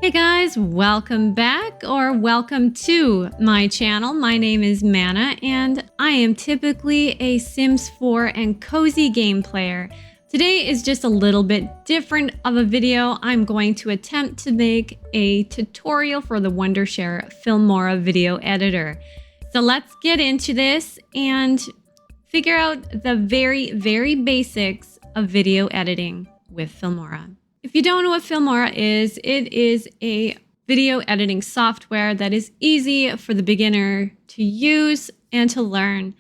Hey guys, welcome back or welcome to my channel. My name is Mana and I am typically a Sims 4 and cozy game player. Today is just a little bit different of a video. I'm going to attempt to make a tutorial for the Wondershare Filmora video editor. So let's get into this and figure out the very basics of video editing with Filmora. If you don't know what Filmora is, it is a video editing software that is easy for the beginner to use and to learn.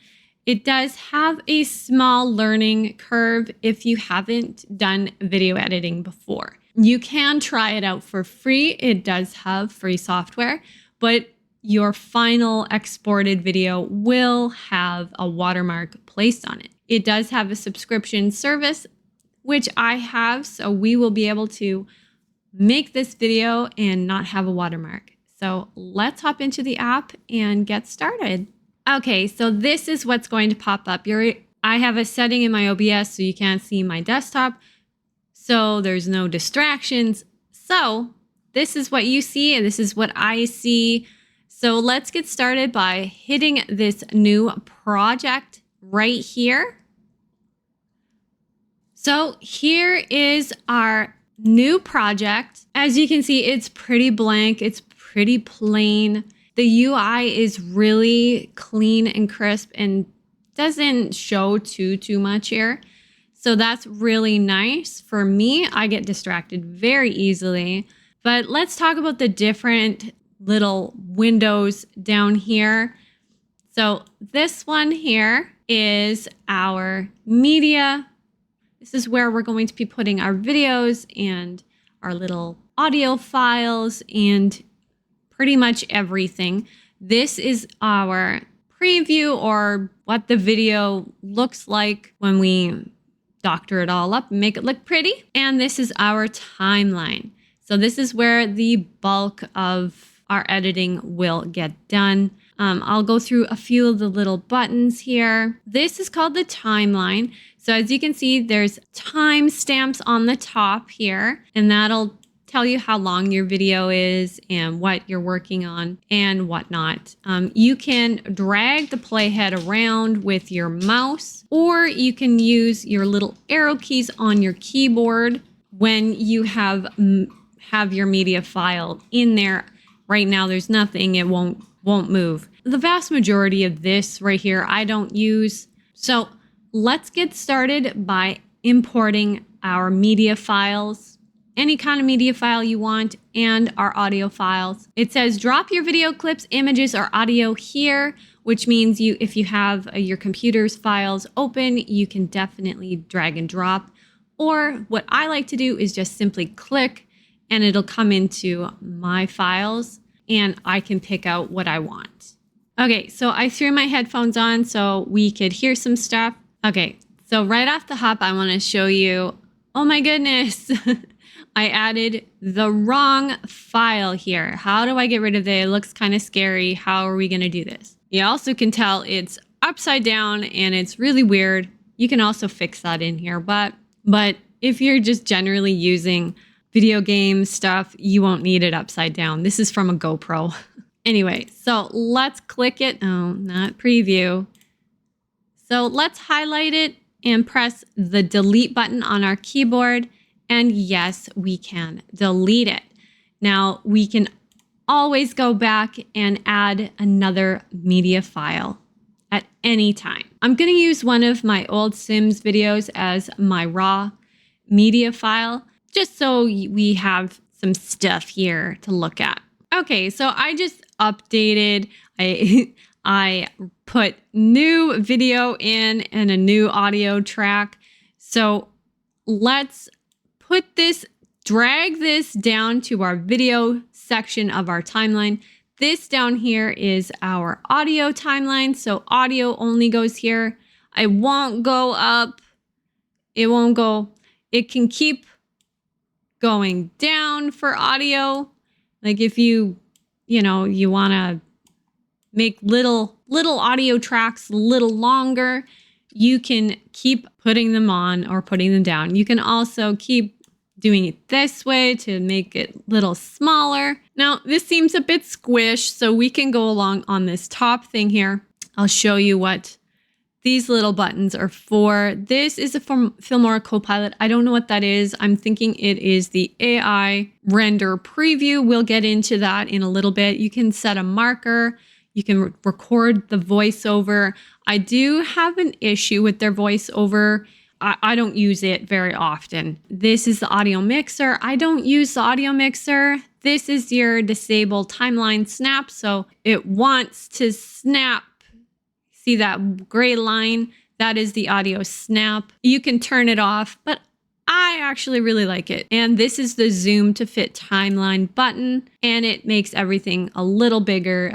It does have a small learning curve if you haven't done video editing before. You can try it out for free. It does have free software, but your final exported video will have a watermark placed on it. It does have a subscription service, which I have, so we will be able to make this video and not have a watermark. So let's hop into the app and get started. Okay, so this is what's going to pop up. I have a setting in my OBS so you can't see my desktop, so there's no distractions. So this is what you see and this is what I see. So let's get started by hitting this new project right here. So here is our new project. As you can see, it's pretty blank. It's pretty plain. The UI is really clean and crisp and doesn't show too much here. So that's really nice. For me, I get distracted very easily. But let's talk about the different little windows down here. So this one here is our media. This is where we're going to be putting our videos and our little audio files and pretty much everything. This is our preview or what the video looks like when we doctor it all up and make it look pretty. And this is our timeline. So this is where the bulk of our editing will get done. I'll go through a few of the little buttons here. This is called the timeline. So as you can see, there's timestamps on the top here, and that'll tell you how long your video is and what you're working on and whatnot. You can drag the playhead around with your mouse, or you can use your little arrow keys on your keyboard when you have your media file in there. Right now, there's nothing, it won't move. The vast majority of this right here, I don't use. So let's get started by importing our media files, any kind of media file you want, and our audio files. It says drop your video clips, images, or audio here, which means if you have your computer's files open, you can definitely drag and drop. Or what I like to do is just simply click and it'll come into my files and I can pick out what I want. Okay, so I threw my headphones on so we could hear some stuff. Okay, so right off the hop, I want to show you, oh my goodness, I added the wrong file here. How do I get rid of it? It looks kind of scary. How are we going to do this? You also can tell it's upside down and it's really weird. You can also fix that in here, but if you're just generally using video game stuff, you won't need it upside down. This is from a GoPro. Anyway, so let's click it. Oh, not preview. So let's highlight it and press the delete button on our keyboard. And yes, we can delete it. Now we can always go back and add another media file at any time. I'm going to use one of my old Sims videos as my raw media file, just so we have some stuff here to look at. Okay, so I just updated. I put new video in and a new audio track. So let's drag this down to our video section of our timeline. This down here is our audio timeline. So audio only goes here. I won't go up. It won't go. It can keep going down for audio. Like if you want to make little audio tracks a little longer, you can keep putting them on or putting them down. You can also keep doing it this way to make it a little smaller. Now, this seems a bit squished, so we can go along on this top thing here. I'll show you what these little buttons are for. This is a Filmora Copilot. I don't know what that is. I'm thinking it is the AI render preview. We'll get into that in a little bit. You can set a marker. You can record the voiceover. I do have an issue with their voiceover. I don't use it very often. This is the audio mixer. I don't use the audio mixer. This is your disable timeline snap. So it wants to snap. See that gray line? That is the audio snap. You can turn it off, but I actually really like it. And this is the zoom to fit timeline button, and it makes everything a little bigger,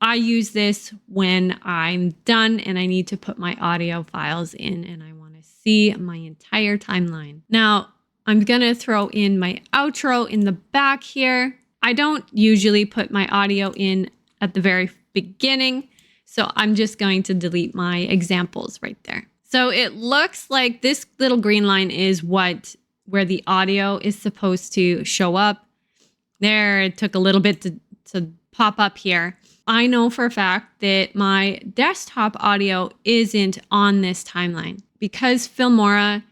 I use this when I'm done and I need to put my audio files in and I want to see my entire timeline. Now, I'm gonna throw in my outro in the back here. I don't usually put my audio in at the very beginning, so I'm just going to delete my examples right there. So it looks like this little green line is where the audio is supposed to show up. There, it took a little bit to pop up here. I know for a fact that my desktop audio isn't on this timeline because Filmora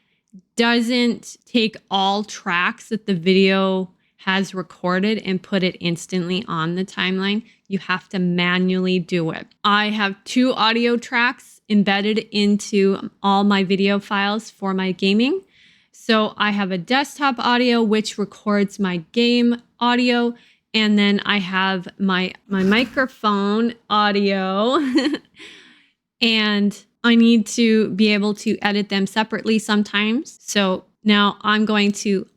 doesn't take all tracks that the video has recorded and put it instantly on the timeline. You have to manually do it. I have 2 audio tracks embedded into all my video files for my gaming. So I have a desktop audio, which records my game audio. And then I have my microphone audio. And I need to be able to edit them separately sometimes. So now I'm going to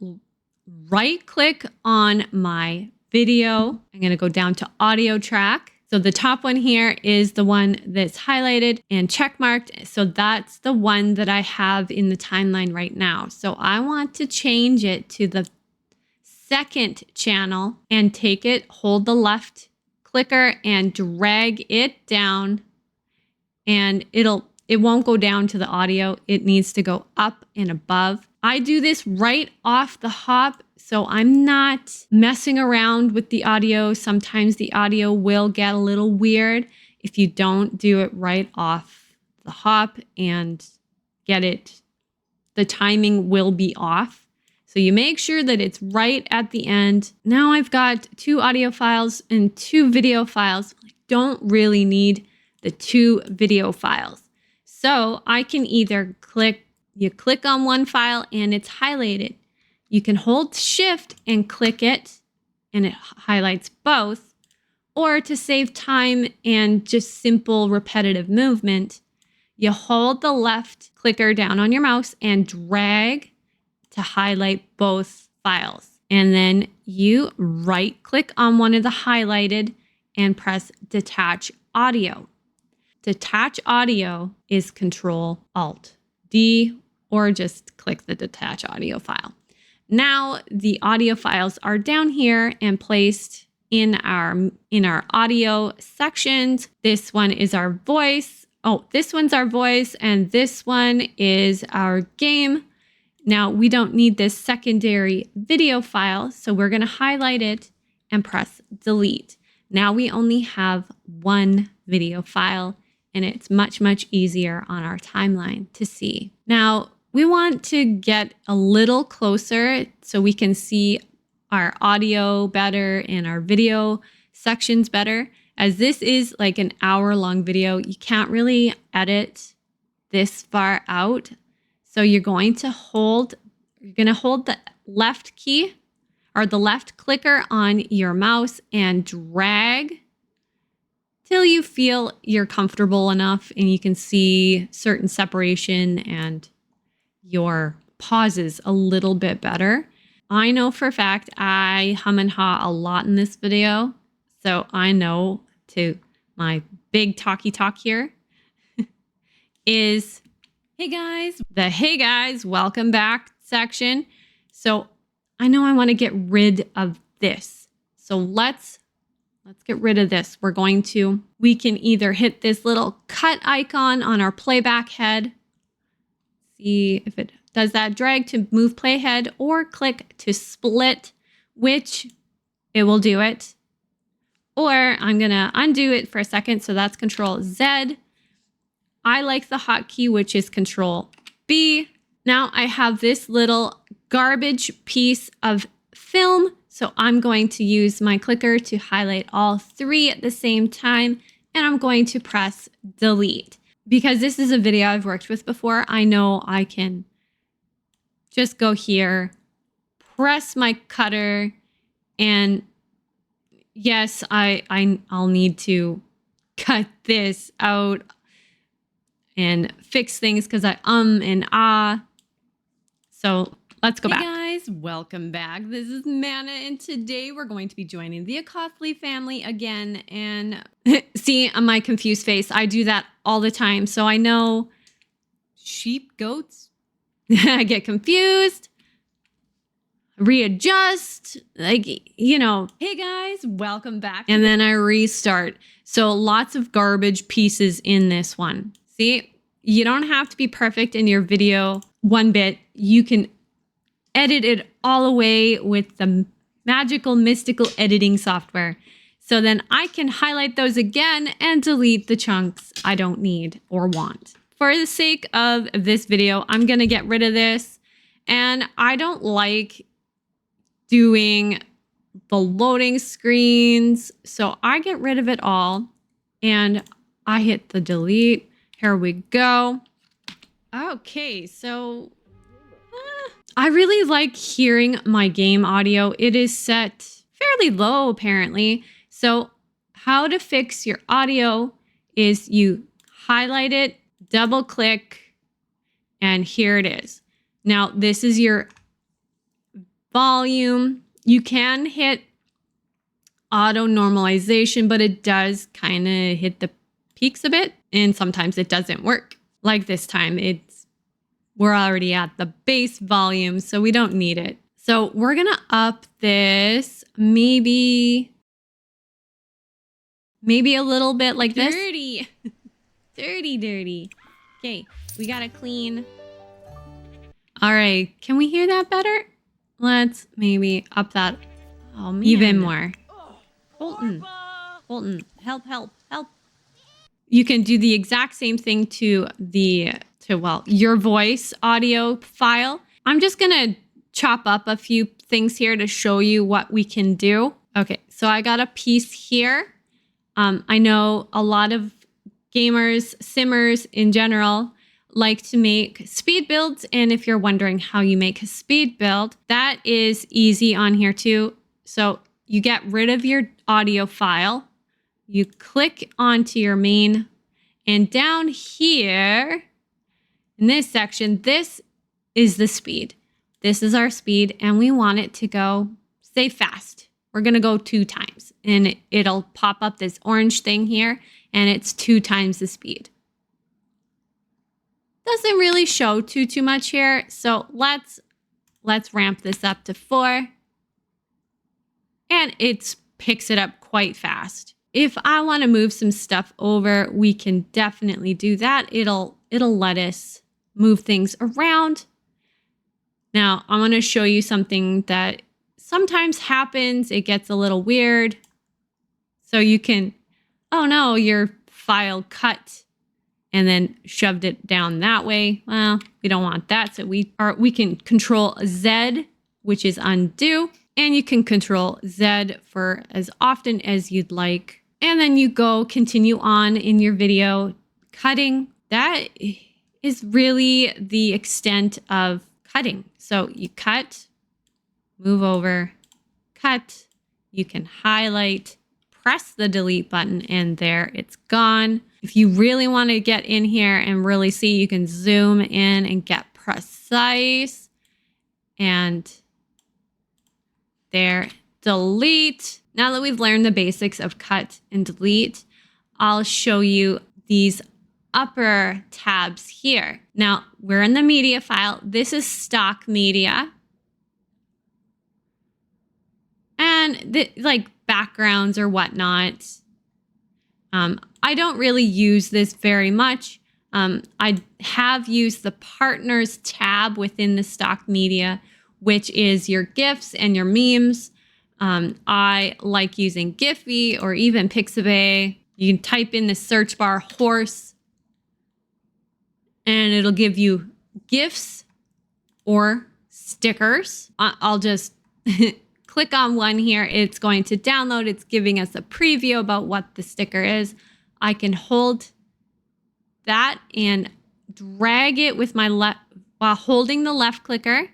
right click on my video. I'm going to go down to audio track. So the top one here is the one that's highlighted and check marked. So that's the one that I have in the timeline right now. So I want to change it to the second channel and take it, hold the left clicker and drag it down, and it won't go down to the audio. It needs to go up and above. I do this right off the hop, so I'm not messing around with the audio. Sometimes the audio will get a little weird if you don't do it right off the hop and get it. The timing will be off. So you make sure that it's right at the end. Now I've got 2 audio files and 2 video files. I don't really need the 2 video files. So I can either click on one file and it's highlighted. You can hold shift and click it and it highlights both. Or to save time and just simple repetitive movement, you hold the left clicker down on your mouse and drag to highlight both files. And then you right click on one of the highlighted and press detach audio. Detach audio is Control Alt D, or just click the detach audio file. Now the audio files are down here and placed in our audio sections. This one is our voice. Oh, this one's our voice, and this one is our game. Now we don't need this secondary video file, so we're going to highlight it and press delete. Now we only have one video file, and it's much, much easier on our timeline to see. Now, we want to get a little closer so we can see our audio better and our video sections better. As this is like an hour-long video, you can't really edit this far out. So you're going to hold the left key or the left clicker on your mouse and drag till you feel you're comfortable enough and you can see certain separation and your pauses a little bit better. I know for a fact I hum and haw a lot in this video, so I know to my big talky talk here is, hey guys, the hey guys, welcome back section. So I know I want to get rid of this. So let's get rid of this. We can either hit this little cut icon on our playback head. See if it does that drag to move playhead or click to split, which it will do it. Or I'm going to undo it for a second. So that's Control Z. I like the hotkey, which is Control B. Now I have this little garbage piece of film. So I'm going to use my clicker to highlight all three at the same time. And I'm going to press delete. Because this is a video I've worked with before, I know I can just go here, press my cutter, and yes, I'll need to cut this out and fix things because I and ah. So let's go back. Hey guys, welcome back. This is Mana, and today we're going to be joining the Akothley family again. And see on my confused face, I do that all the time. So I know sheep, goats, I get confused, readjust, like, you know, hey guys, welcome back. And then I restart. So lots of garbage pieces in this one. See, you don't have to be perfect in your video one bit. You can edit it all away with the magical, mystical editing software. So then I can highlight those again and delete the chunks I don't need or want. For the sake of this video, I'm going to get rid of this. And I don't like doing the loading screens. So I get rid of it all and I hit the delete. Here we go. Okay, so I really like hearing my game audio. It is set fairly low apparently. So how to fix your audio is you highlight it, double click, and here it is. Now this is your volume. You can hit auto normalization, but it does kind of hit the peaks a bit, and sometimes it doesn't work. Like this time, we're already at the base volume, so we don't need it. So we're gonna up this maybe a little bit like this. Dirty. Dirty. Okay, we gotta clean. All right, can we hear that better? Let's maybe up that even more. Colton, help. You can do the exact same thing to your voice audio file. I'm just gonna chop up a few things here to show you what we can do. Okay, so I got a piece here. I know a lot of gamers, simmers in general, like to make speed builds. And if you're wondering how you make a speed build, that is easy on here too. So you get rid of your audio file, you click onto your main, and down here in this section, this is the speed. This is our speed, and we want it to go, say, fast. We're gonna go 2 times, and it'll pop up this orange thing here, and it's 2 times the speed. Doesn't really show too much here, so let's ramp this up to 4, and it picks it up quite fast. If I want to move some stuff over, we can definitely do that. It'll let us move things around. Now, I want to show you something that sometimes happens. It gets a little weird. So you can, oh no, your file cut and then shoved it down that way. Well, we don't want that. So we can Control Z, which is undo, and you can Control Z for as often as you'd like. And then you go continue on in your video cutting. That is really the extent of cutting. So you cut, move over, cut, you can highlight, press the delete button, and there it's gone. If you really want to get in here and really see, you can zoom in and get precise. And there, delete. Now that we've learned the basics of cut and delete, I'll show you these upper tabs here. Now, we're in the media file. This is stock media. And like backgrounds or whatnot. I don't really use this very much. I have used the partners tab within the stock media, which is your GIFs and your memes. I like using Giphy or even Pixabay. You can type in the search bar horse and it'll give you GIFs or stickers. I'll just click on one here. It's going to download. It's giving us a preview about what the sticker is. I can hold that and drag it with my left while holding the left clicker.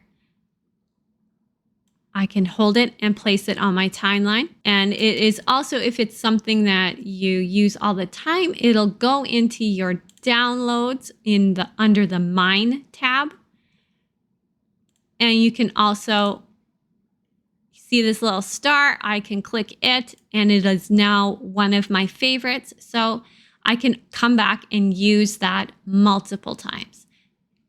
I can hold it and place it on my timeline. And it is also, if it's something that you use all the time, it'll go into your downloads in the under the Mine tab. And you can also see this little star. I can click it and it is now one of my favorites. So I can come back and use that multiple times.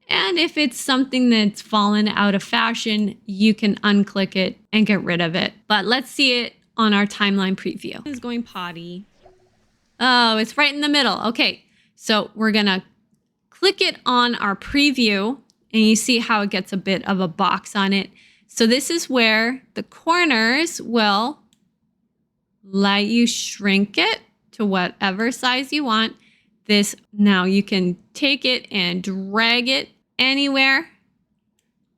And if it's something that's fallen out of fashion, you can unclick it and get rid of it. But let's see it on our timeline preview. It's going potty. Oh, it's right in the middle. Okay, so we're gonna click it on our preview and you see how it gets a bit of a box on it. So this is where the corners will let you shrink it to whatever size you want. This, now you can take it and drag it anywhere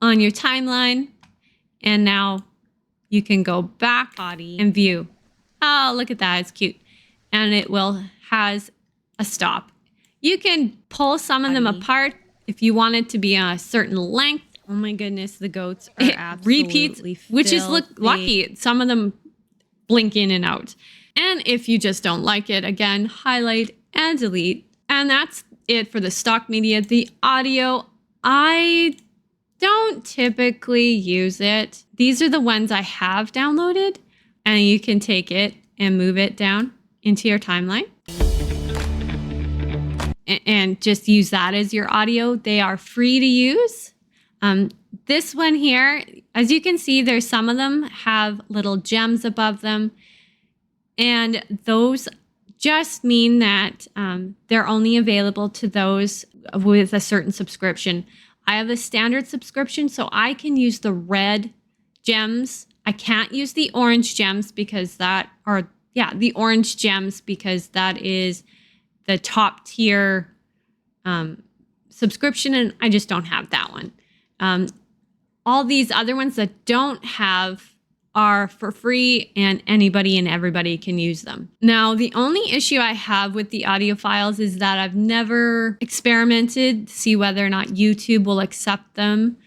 on your timeline. And now you can go back and view. Oh, look at that, it's cute. And it has a stop. You can pull some of them apart if you want it to be a certain length. Oh my goodness, the goats are absolutely repeats, which is lucky. Some of them blink in and out. And if you just don't like it, again, highlight and delete. And that's it for the stock media. The audio, I don't typically use it. These are the ones I have downloaded, and you can take it and move it down into your timeline and just use that as your audio. They are free to use. This one here, as you can see, there's some of them have little gems above them. And those just mean that they're only available to those with a certain subscription. I have a standard subscription, so I can use the red gems. I can't use the orange gems because the orange gems because that is the top tier subscription, and I just don't have that one. All these other ones that don't have are for free and anybody and everybody can use them. Now, the only issue I have with the audio files is that I've never experimented to see whether or not YouTube will accept them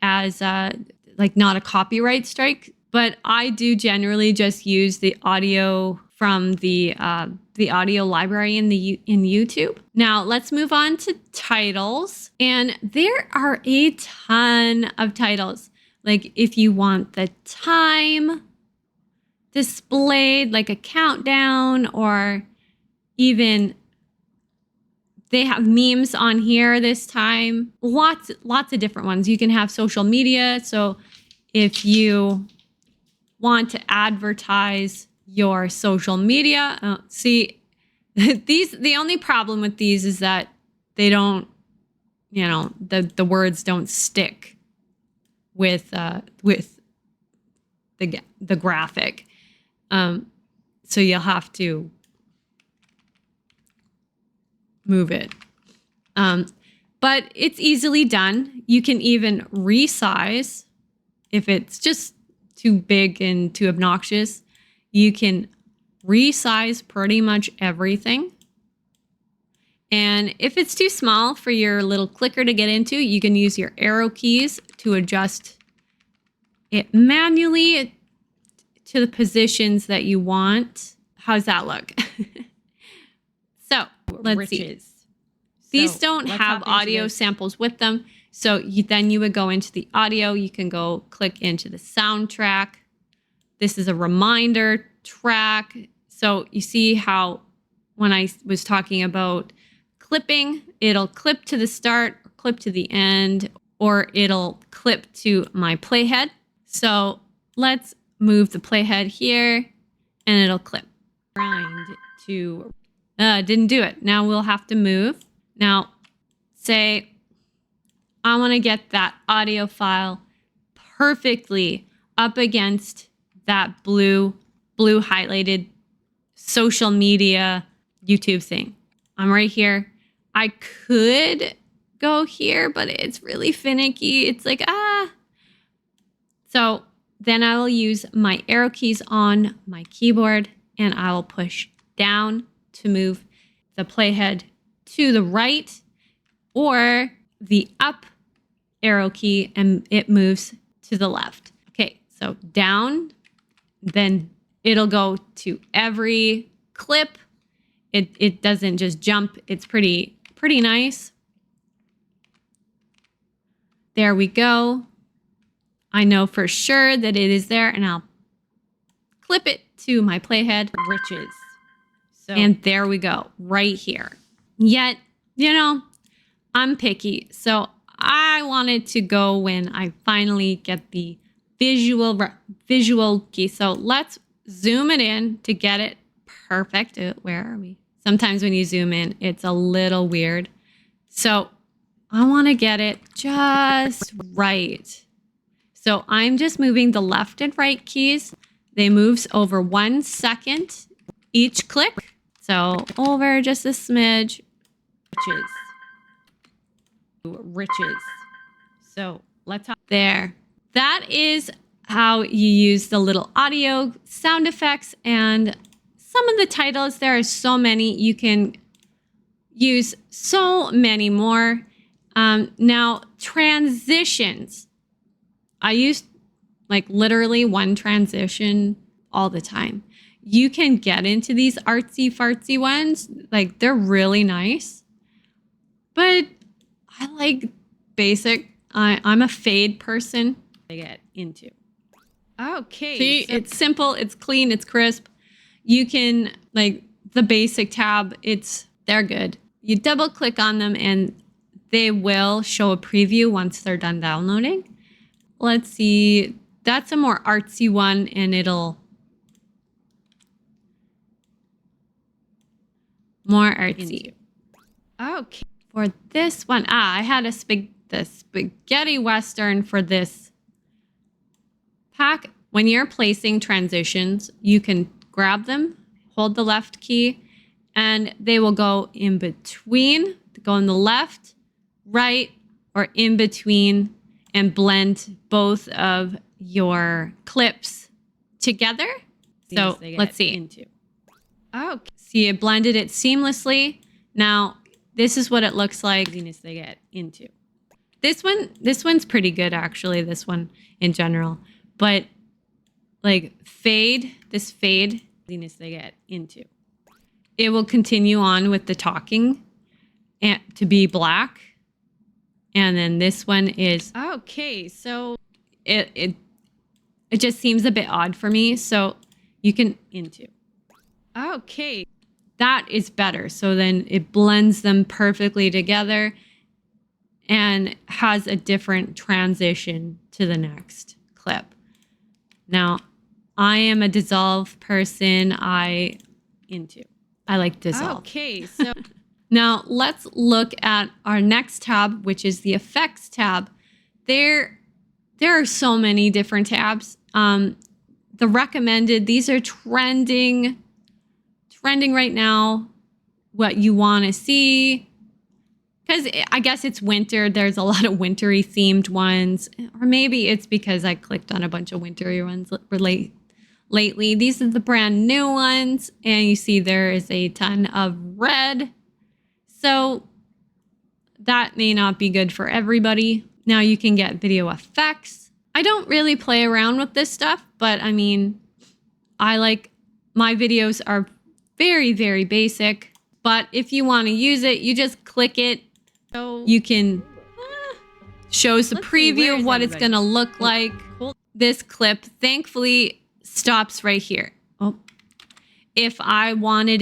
as not a copyright strike. But I do generally just use the audio from the audio library in YouTube. Now let's move on to titles. And there are a ton of titles. Like if you want the time displayed, like a countdown, or even they have memes on here this time. Lots of different ones. You can have social media. So if you want to advertise your social media, the only problem with these is that they don't, the words don't stick with the graphic. So you'll have to move it. But it's easily done. You can even resize if it's just too big and too obnoxious. You can resize pretty much everything. And if it's too small for your little clicker to get into, you can use your arrow keys to adjust it manually to the positions that you want. How's that look? So let's see. These don't have audio samples with them. So then you would go into the audio. You can go click into the soundtrack. This is a reminder track. So you see how when I was talking about clipping, it'll clip to the start, or clip to the end, or it'll clip to my playhead. So let's move the playhead here and it'll clip. Grind to, didn't do it. Now we'll have to move. Now say, I want to get that audio file perfectly up against that blue highlighted social media YouTube thing. I'm right here. I could go here, but it's really finicky. It's like, So then I will use my arrow keys on my keyboard and I will push down to move the playhead to the right, or the up arrow key and it moves to the left. Okay, so down, then it'll go to every clip. It doesn't just jump. It's pretty nice. There we go. I know for sure that it is there, and I'll clip it to my playhead. Riches. So, and there we go, right here. Yet, you know, I'm picky. So I wanted to go when I finally get the visual key. So let's zoom it in to get it perfect. Where are we? Sometimes when you zoom in, it's a little weird. So I want to get it just right. So I'm just moving the left and right keys. They moves over 1 second each click. So over just a smidge. Riches. So let's have there. That is how you use the little audio sound effects and some of the titles. There are so many. You can use so many more. Now, transitions. I use like literally one transition all the time. You can get into these artsy fartsy ones. Like they're really nice, but I like basic. I'm a fade person. to get into. Okay. See, so it's simple, it's clean, it's crisp. You can like the basic tab, they're good. You double click on them and they will show a preview once they're done downloading. Let's see. That's a more artsy one and it'll more artsy. Okay. For this one, I had the spaghetti western for this pack. When you're placing transitions, you can grab them, hold the left key, and they will go in between, go on the left, right, or in between, and blend both of your clips together. So let's see. Into. Okay. See, it blended it seamlessly. Now, this is what it looks like. They get into. This one's pretty good, actually, this one in general. But like this fade, They get into. it will continue on with the talking and to be black. And then this one is Okay, so it just seems a bit odd for me. So you can into. Okay. that is better. So then it blends them perfectly together and has a different transition to the next clip. Now, I am a dissolve person. I like dissolve. Okay, so Now, let's look at our next tab, which is the effects tab. There are so many different tabs. The recommended, these are trending right now, what you want to see. Because I guess it's winter. There's a lot of wintry themed ones. Or maybe it's because I clicked on a bunch of wintry ones lately. These are the brand new ones. And you see there is a ton of red. So that may not be good for everybody. Now you can get video effects. I don't really play around with this stuff, but I mean, my videos are very, very basic. But if you want to use it, you just click it. So You can shows the Let's see, preview where of is what it's everybody? going to look like. This clip thankfully stops right here. Oh, if I wanted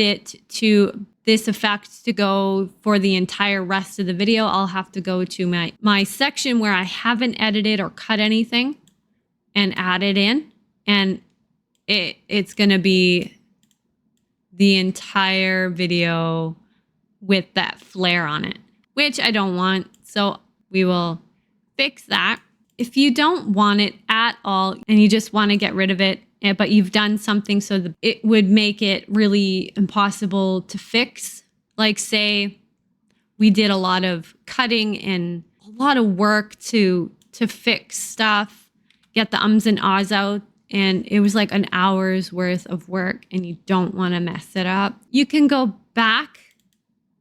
this effect to go for the entire rest of the video, I'll have to go to my section where I haven't edited or cut anything and add it in. And it's going to be the entire video with that flare on it, which I don't want. So we will fix that. If you don't want it at all and you just want to get rid of it, but you've done something so that it would make it really impossible to fix, like say we did a lot of cutting and a lot of work to fix stuff, get the ums and ahs out, and it was like an hour's worth of work and you don't want to mess it up. You can go back,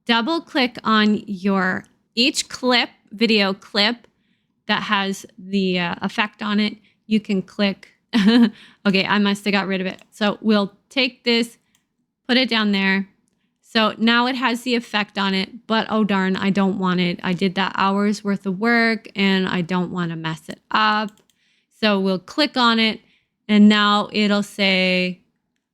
double click on each video clip that has the effect on it. You can click. Okay, I must have got rid of it. So we'll take this, put it down there. So now it has the effect on it, but oh darn, I don't want it. I did that hour's worth of work and I don't want to mess it up. So we'll click on it and now it'll say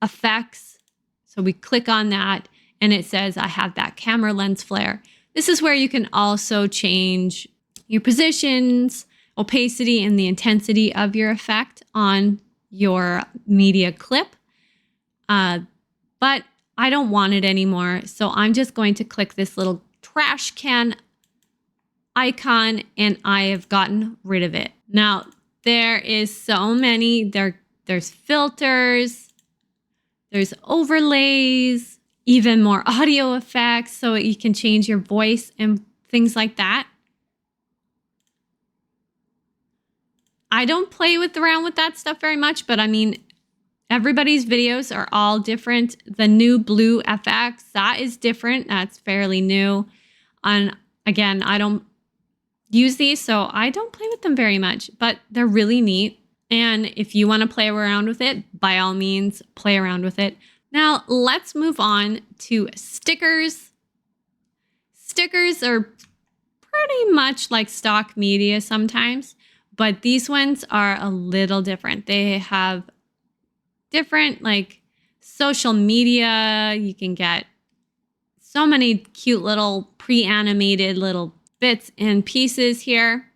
effects. So we click on that and it says I have that camera lens flare. This is where you can also change your positions, opacity, and the intensity of your effect on your media clip. But I don't want it anymore. So I'm just going to click this little trash can icon and I have gotten rid of it. Now, there is so many. There's filters, there's overlays, even more audio effects so you can change your voice and things like that. I don't play around with that stuff very much, but I mean, everybody's videos are all different. The new blue FX, that is different. That's fairly new. And again, I don't use these, so I don't play with them very much, but they're really neat. And if you want to play around with it, by all means, play around with it. Now, let's move on to stickers. Stickers are pretty much like stock media sometimes, but these ones are a little different. They have different like social media. You can get so many cute little pre-animated little bits and pieces here.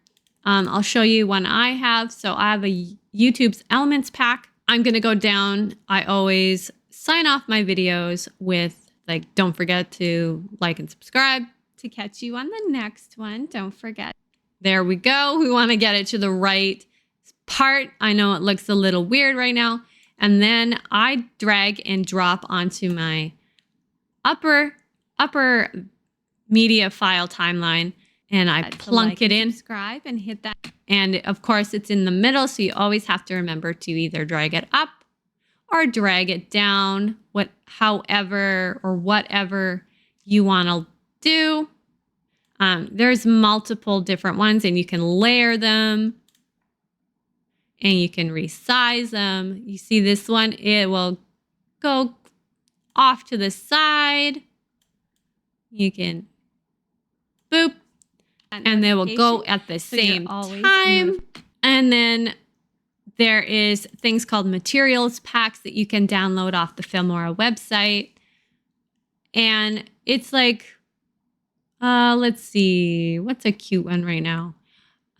I'll show you one I have. So I have a YouTube's Elements pack. I'm going to go down. I always sign off my videos with like, don't forget to like and subscribe to catch you on the next one. Don't forget. There we go. We want to get it to the right part. I know it looks a little weird right now. And then I drag and drop onto my upper media file timeline and I plunk it in. Subscribe and hit that. And of course it's in the middle. So you always have to remember to either drag it up or drag it down, however or whatever you want to do. There's multiple different ones and you can layer them and you can resize them. You see this one, it will go off to the side. You can boop and they will go at the same time. And then there is things called materials packs that you can download off the Filmora website. And it's like, let's see, what's a cute one right now?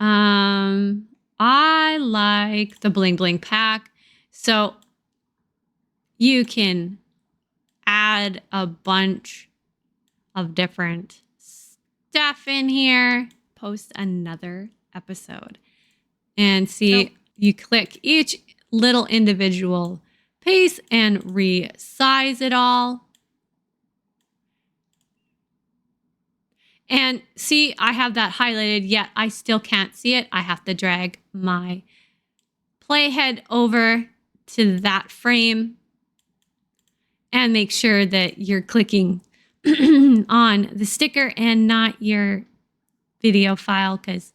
I like the bling bling pack. So you can add a bunch of different stuff in here, post another episode. And see, you click each little individual piece and resize it all. And see, I have that highlighted, yet I still can't see it. I have to drag my playhead over to that frame and make sure that you're clicking on the sticker and not your video file, because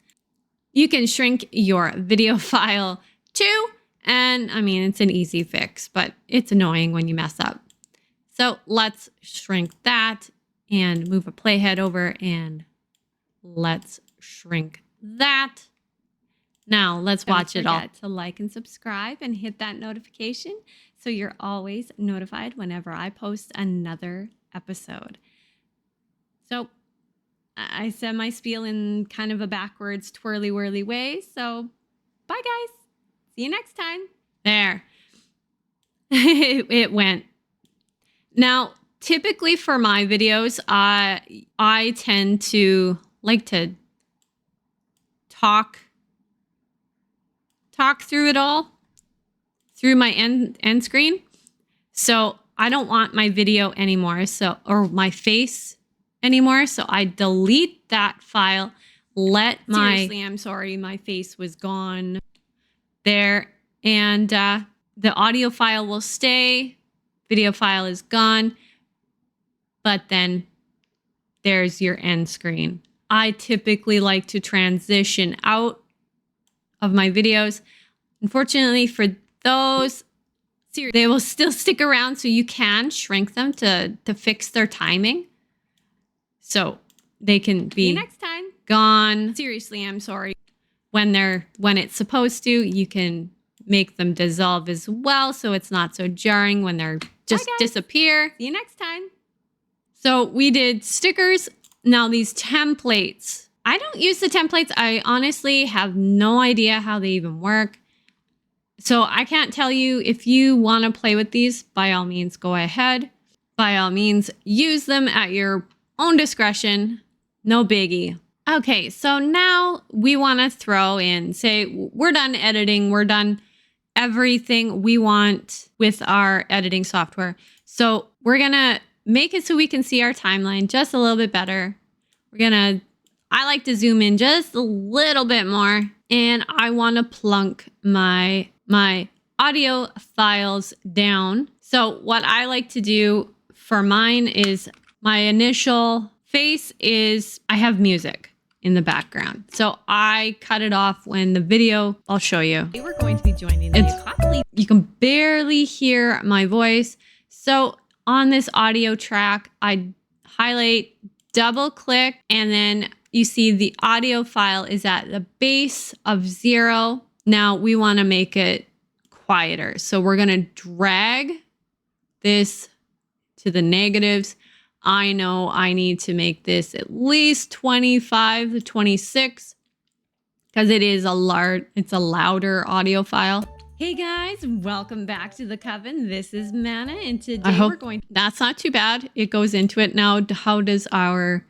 you can shrink your video file too. And I mean, it's an easy fix, but it's annoying when you mess up. So let's shrink that and move a playhead over and let's shrink that. Now let's watch it all. Don't forget to like and subscribe and hit that notification so you're always notified whenever I post another episode. So I said my spiel in kind of a backwards twirly whirly way. So bye guys. See you next time. There. It went. Now typically for my videos, I tend to like to talk through it all through my end screen. So I don't want my video anymore, or my face anymore. So I delete that file. Seriously, I'm sorry, my face was gone there. And the audio file will stay. Video file is gone. But then there's your end screen. I typically like to transition out of my videos. Unfortunately for those, they will still stick around, so you can shrink them to fix their timing. So they can be next time. Gone. Seriously, I'm sorry. When it's supposed to, you can make them dissolve as well, so it's not so jarring when they're just disappear. See you next time. So we did stickers. Now these templates. I don't use the templates. I honestly have no idea how they even work. So I can't tell you. If you want to play with these, by all means, go ahead. By all means, use them at your own discretion. No biggie. Okay, so now we want to throw in, say, we're done editing. We're done everything we want with our editing software. So we're going to make it so we can see our timeline just a little bit better. I like to zoom in just a little bit more, and I want to plunk my audio files down. So what I like to do for mine is my initial face is I have music in the background. So I cut it off when the video, I'll show you. We're going to be joining the You can barely hear my voice. So on this audio track, I highlight, double click, and then you see the audio file is at the base of 0. Now we want to make it quieter. So we're going to drag this to the negatives. I know I need to make this at least 25 to 26 because it's a louder audio file. Hey guys, welcome back to the Coven. This is Mana, and today we're going to... That's not too bad. It goes into it. Now, how does our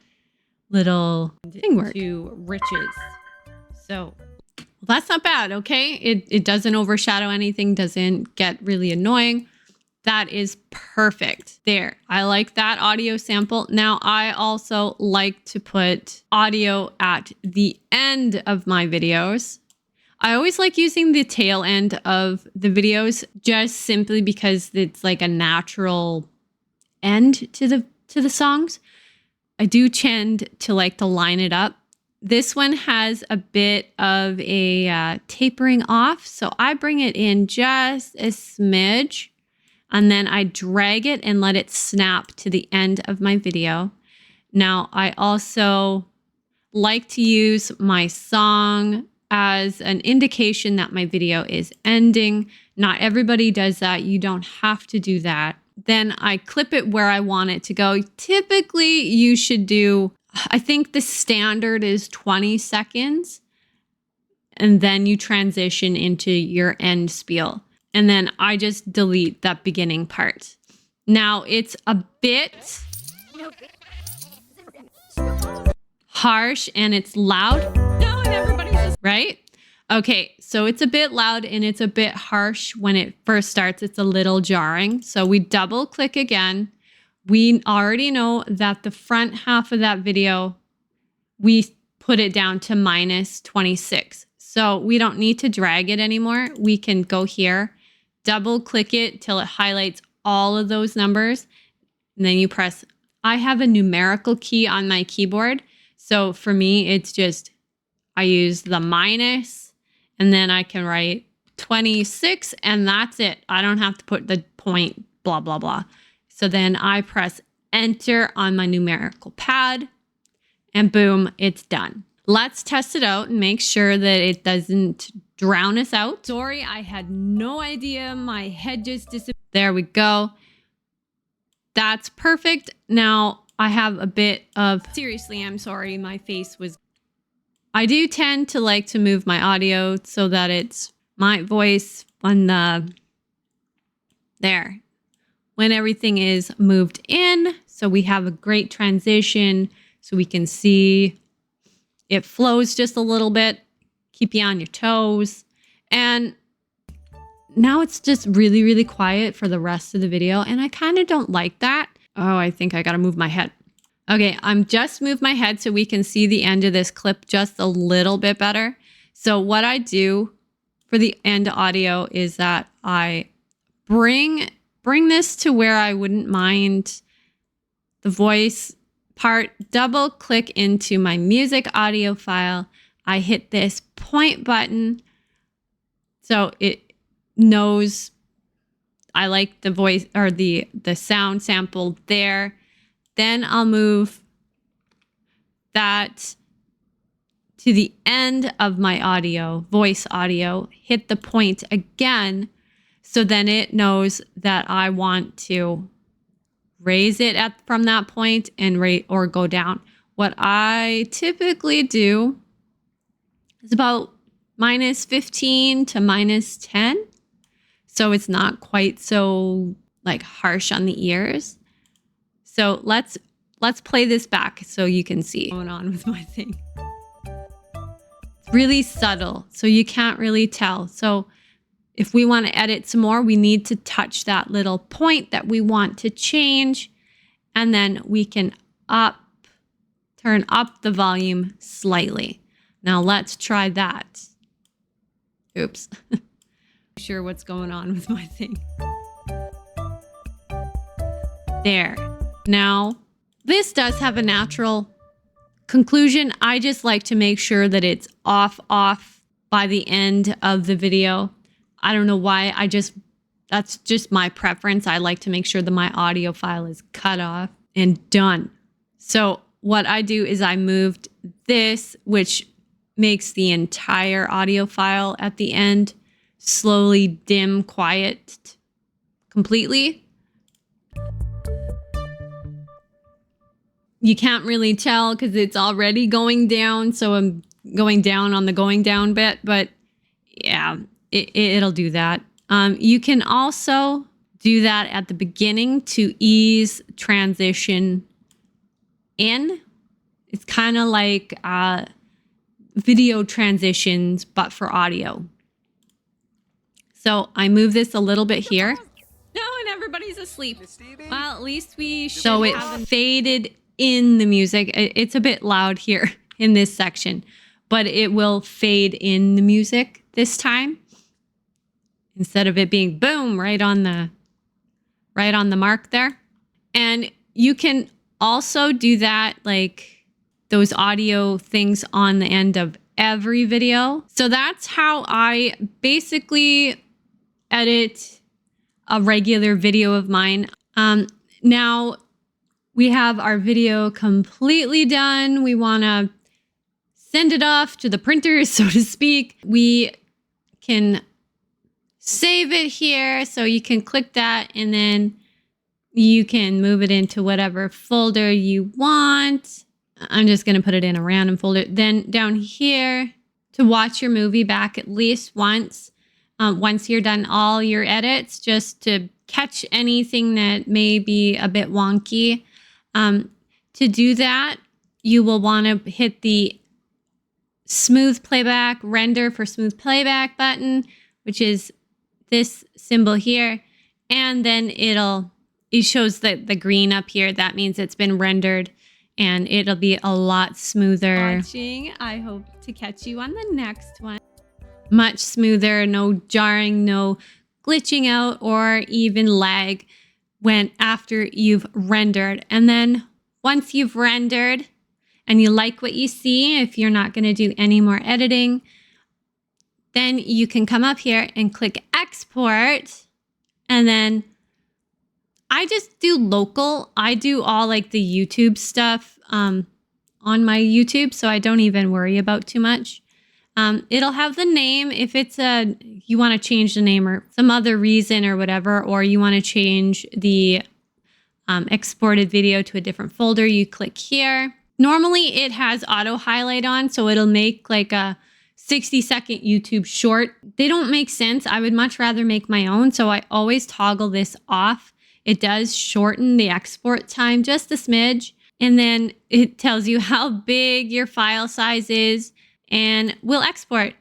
little thing work? To riches. So that's not bad, okay? It doesn't overshadow anything, doesn't get really annoying. That is perfect. There, I like that audio sample. Now, I also like to put audio at the end of my videos. I always like using the tail end of the videos just simply because it's like a natural end to the songs. I do tend to like to line it up. This one has a bit of a tapering off, so I bring it in just a smidge, and then I drag it and let it snap to the end of my video. Now, I also like to use my song as an indication that my video is ending. Not everybody does that. You don't have to do that. Then I clip it where I want it to go. Typically, you should do, I think the standard is 20 seconds. And then you transition into your end spiel. And then I just delete that beginning part. Now, it's a bit harsh and it's loud. no, and everybody's Right? Okay, so it's a bit loud and it's a bit harsh when it first starts. It's a little jarring. So we double click again. We already know that the front half of that video, we put it down to minus 26. So we don't need to drag it anymore. We can go here, double click it till it highlights all of those numbers. And then you press, I have a numerical key on my keyboard. So for me, it's just, I use the minus and then I can write 26 and that's it. I don't have to put the point, blah, blah, blah. So then I press enter on my numerical pad and boom, it's done. Let's test it out and make sure that it doesn't drown us out. sorry, I had no idea. My head just disappeared. There we go. That's perfect. Now I have a bit of... Seriously, I'm sorry. My face was... I do tend to like to move my audio so that it's my voice on the... There. when everything is moved in. So we have a great transition. So we can see it flows just a little bit, keep you on your toes. And now it's just really, really quiet for the rest of the video. And I kind of don't like that. Oh, I think I got to move my head. Okay, I'm just moved my head so we can see the end of this clip just a little bit better. So what I do for the end audio is that I bring this to where I wouldn't mind the voice part, double click into my music audio file. I hit this point button so it knows I like the voice or the sound sample there. Then I'll move that to the end of my audio, voice audio, hit the point again. So then it knows that I want to raise it from that point and rate or go down. What I typically do is about -15 to -10. So it's not quite so like harsh on the ears. So let's play this back so you can see what's going on with my thing. It's really subtle, so you can't really tell. So if we want to edit some more, we need to touch that little point that we want to change. And then we can turn up the volume slightly. Now let's try that. Oops. Sure what's going on with my thing. There. Now, this does have a natural conclusion. I just like to make sure that it's off by the end of the video. I don't know why. That's just my preference. I like to make sure that my audio file is cut off and done. So what I do is I moved this, which makes the entire audio file at the end slowly dim quiet completely. You can't really tell because it's already going down. So I'm going down on the going down bit, but yeah, it'll do that. You can also do that at the beginning to ease transition in. It's kind of like video transitions, but for audio. So I move this a little bit here. No, and everybody's asleep. Well, at least we should. So it faded in the music. It's a bit loud here in this section, but it will fade in the music this time instead of it being boom right on the mark there. And you can also do that, like those audio things on the end of every video. So that's how I basically edit a regular video of mine. Now we have our video completely done. We want to send it off to the printer, so to speak. We can save it here. So you can click that and then you can move it into whatever folder you want. I'm just going to put it in a random folder. Then down here to watch your movie back at least once. Once you're done all your edits, just to catch anything that may be a bit wonky. To do that, you will want to hit the smooth playback, render for smooth playback button, which is this symbol here. And then it shows the green up here. That means it's been rendered and it'll be a lot smoother. I hope to catch you on the next one. Much smoother, no jarring, no glitching out or even lag when after you've rendered. And then once you've rendered and you like what you see, if you're not going to do any more editing, then you can come up here and click export. And then I just do local. I do all like the YouTube stuff on my YouTube, so I don't even worry about too much. It'll have the name if it's you want to change the name or some other reason or whatever, or you want to change the exported video to a different folder, you click here. Normally it has auto highlight on, so it'll make like a 60-second YouTube short. They don't make sense. I would much rather make my own, so I always toggle this off It does shorten the export time just a smidge. And then it tells you how big your file size is and will export.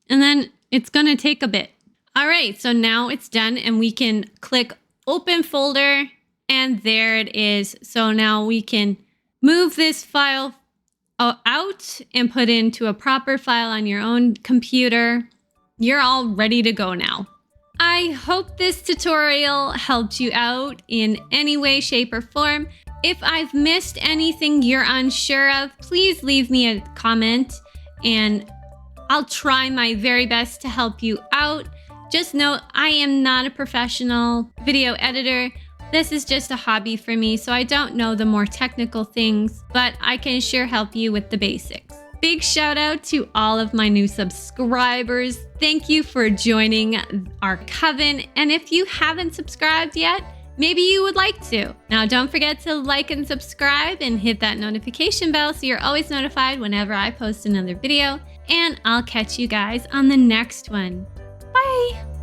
And then it's going to take a bit. All right, so now it's done and we can click open folder and there it is. So now we can move this file out and put into a proper file on your own computer. You're all ready to go now. I hope this tutorial helped you out in any way, shape, or form. If I've missed anything you're unsure of, please leave me a comment and I'll try my very best to help you out. Just note, I am not a professional video editor. This is just a hobby for me, so I don't know the more technical things, but I can sure help you with the basics. Big shout out to all of my new subscribers. Thank you for joining our Coven. And if you haven't subscribed yet, maybe you would like to. Now, don't forget to like and subscribe and hit that notification bell so you're always notified whenever I post another video. And I'll catch you guys on the next one. Bye.